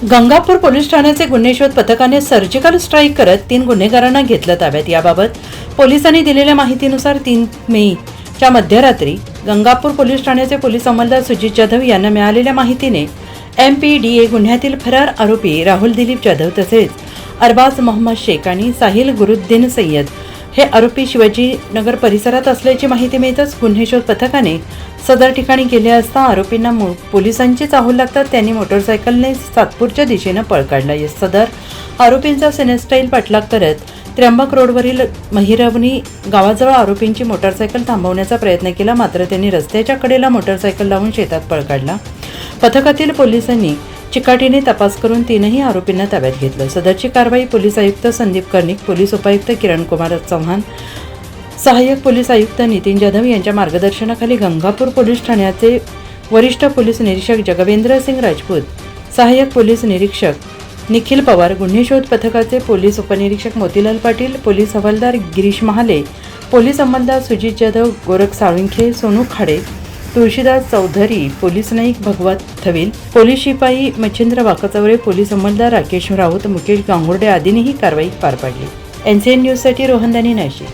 Gangapur police ठाण्याचे गुन्हे शोध पथकाने सर्जिकल स्ट्राईक करत 3 गुन्हेगारांना घेतलं ताब्यात। याबाबत पोलिसांनी दिलेल्या माहितीनुसार 3 मेच्या मध्यरात्री गंगापूर पोलीस ठाण्याचे पोलीस अंमलदार सुजित जाधव यांना मिळालेल्या माहितीने MPDA गुन्ह्यातील फरार आरोपी राहुल दिलीप जाधव तसेच अरबाज मोहम्मद शेख आणि साहिल गुरुद्दीन सय्यद हे आरोपी शिवाजीनगर परिसरात असल्याची माहिती मिळताच गुन्हे शोध पथकाने सदर ठिकाणी गेले असता आरोपींना पोलिसांची चाहूल लागतात त्यांनी मोटरसायकलने सातपूरच्या दिशेने पळ काढला। सदर आरोपींचा सिनेस्टाईल पाठलाग करत त्र्यंबक रोडवरील महिरवणी गावाजवळ आरोपींची मोटरसायकल थांबवण्याचा प्रयत्न केला, मात्र त्यांनी रस्त्याच्या कडेला मोटरसायकल लावून शेतात पळ काढला। पथकातील पोलिसांनी चिकाटीने तपास करून 3ही आरोपींना ताब्यात घेतलं। सदरची कारवाई पोलीस आयुक्त संदीप कर्णिक, पोलीस उपायुक्त किरण कुमार चव्हाण, सहाय्यक पोलीस आयुक्त नितीन जाधव यांच्या मार्गदर्शनाखाली गंगापूर पोलीस ठाण्याचे वरिष्ठ पोलीस निरीक्षक जगवेंद्र सिंग राजपूत, सहाय्यक पोलीस निरीक्षक निखिल पवार, गुन्हे शोध पथकाचे पोलीस उपनिरीक्षक मोतीलाल पाटील, पोलीस हवालदार गिरीश महाले, पोलीस अंमलदार सुजित जाधव, गोरख साळुंखे, सोनू खाडे, तुळशीदास चौधरी, पोलीस नाईक भगवत थविल, पोलीस शिपाई मच्छिंद्र वाकचौरे, पोलीस अंमलदार राकेश राऊत, मुकेश गांगुर्डे आदींनी ही कारवाई पार पाडली। NCN न्यूजसाठी रोहन दानी, नाशिक।